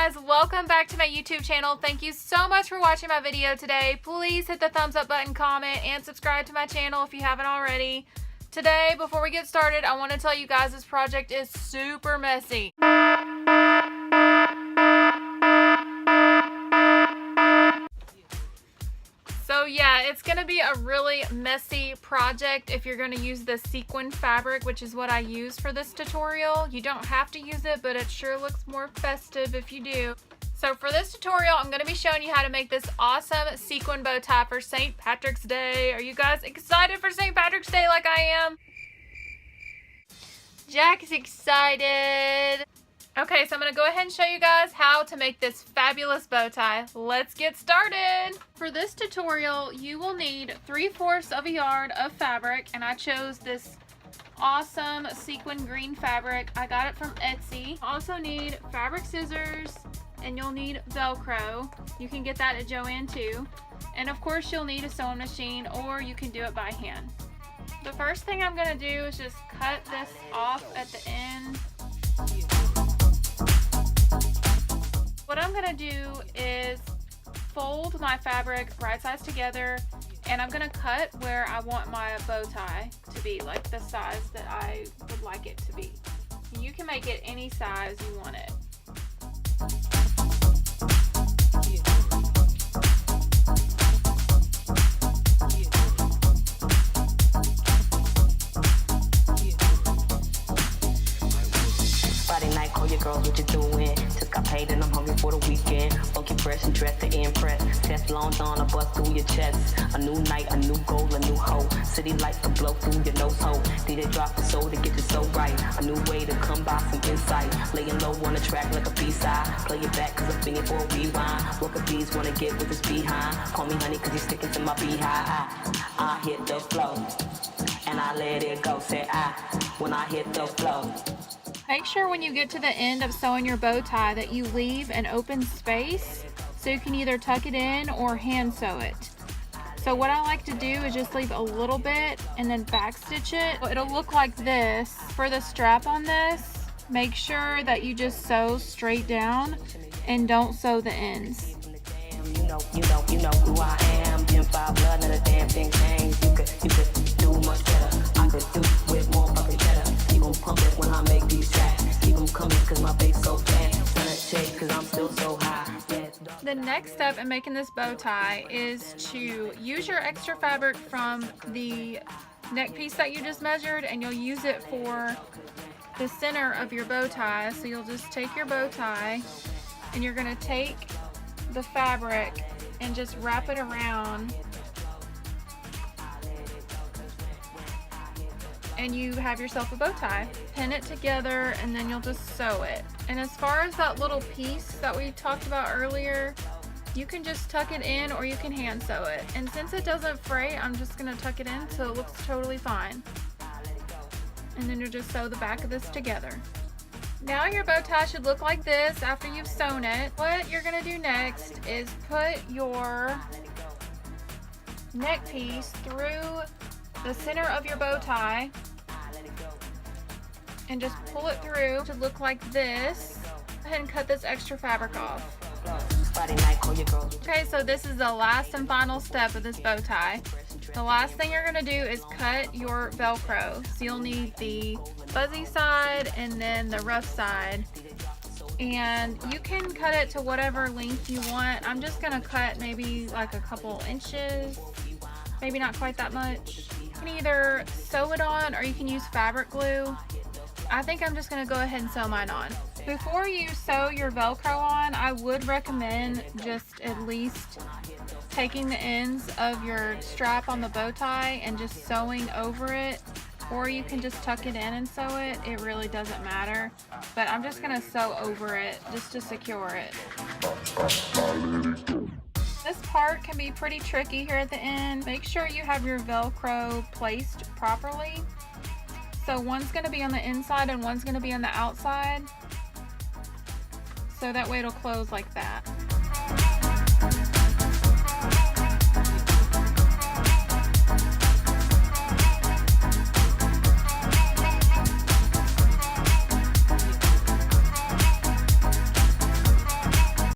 guys, welcome back to my YouTube channel. Thank you so much for watching my video today. Please hit the thumbs up button, comment, and subscribe to my channel if you haven't already. Today, before we get started, I want to tell you guys this project is super messy. So yeah, it's going to be a really messy project if you're going to use the sequin fabric, which is what I use for this tutorial. You don't have to use it, but it sure looks more festive if you do. So for this tutorial, I'm going to be showing you how to make this awesome sequin bow tie for St. Patrick's Day. Are you guys excited for St. Patrick's Day like I am? Jack is excited. Okay, so I'm going to go ahead and show you guys how to make this fabulous bow tie. Let's get started. For this tutorial, you will need 3/4 of a yard of fabric, and I chose this awesome sequin green fabric. I got it from Etsy. Also need fabric scissors, and you'll need Velcro. You can get that at Joann too. And of course, you'll need a sewing machine, or you can do it by hand. The first thing I'm going to do is just cut this off at the end. What I'm gonna do is fold my fabric right sides together, and I'm gonna cut where I want my bow tie to be, like the size that I would like it to be. You can make it any size you want it. Friday night, call your girls, what you doing? Just got paid and I'm hungry for the weekend. Funky fresh and dressed to impress. Test long on a bust through your chest. A new night, a new goal, a new hoe. City lights to blow through your nose hole. DJ drop the soul to get you so right. A new way to come by some insight. Laying low on the track like a B-side. Play it back cause I'm feeling for a rewind. What could bees wanna get with this behind? Call me honey cause you sticking to my beehive. I hit the flow and I let it go. Say when I hit the flow. Make sure when you get to the end of sewing your bow tie that you leave an open space so you can either tuck it in or hand sew it. So what I like to do is just leave a little bit and then back stitch it. It'll look like this. For the strap on this, make sure that you just sew straight down and don't sew the ends. You know who I am. Gen 5 blood and a damn thing changed. You could do much better. I could do with more fucking cheddar. You gon' pump it when I make these tracks. Keep them coming cause my bass so fast. Turn that shake cause I'm still so high. The next step in making this bow tie is to use your extra fabric from the neck piece that you just measured, and you'll use it for the center of your bow tie. So you'll just take your bow tie and you're gonna take the fabric and just wrap it around, and you have yourself a bow tie. Pin it together and then you'll just sew it. And as far as that little piece that we talked about earlier, you can just tuck it in or you can hand sew it. And since it doesn't fray, I'm just gonna tuck it in so it looks totally fine. And then you'll just sew the back of this together. Now your bow tie should look like this after you've sewn it. What you're gonna do next is put your neck piece through the center of your bow tie and just pull it through to look like this. Go ahead and cut this extra fabric off. Okay, so this is the last and final step of this bow tie. The last thing you're gonna do is cut your Velcro. So you'll need the fuzzy side and then the rough side. And you can cut it to whatever length you want. I'm just gonna cut maybe like a couple inches, maybe not quite that much. You can either sew it on or you can use fabric glue. I think I'm just gonna go ahead and sew mine on. Before you sew your Velcro on, I would recommend just at least taking the ends of your strap on the bow tie and just sewing over it, or you can just tuck it in and sew it. It really doesn't matter, but I'm just gonna sew over it just to secure it. This part can be pretty tricky here at the end. Make sure you have your Velcro placed properly. So one's gonna be on the inside and one's gonna be on the outside. So that way it'll close like that.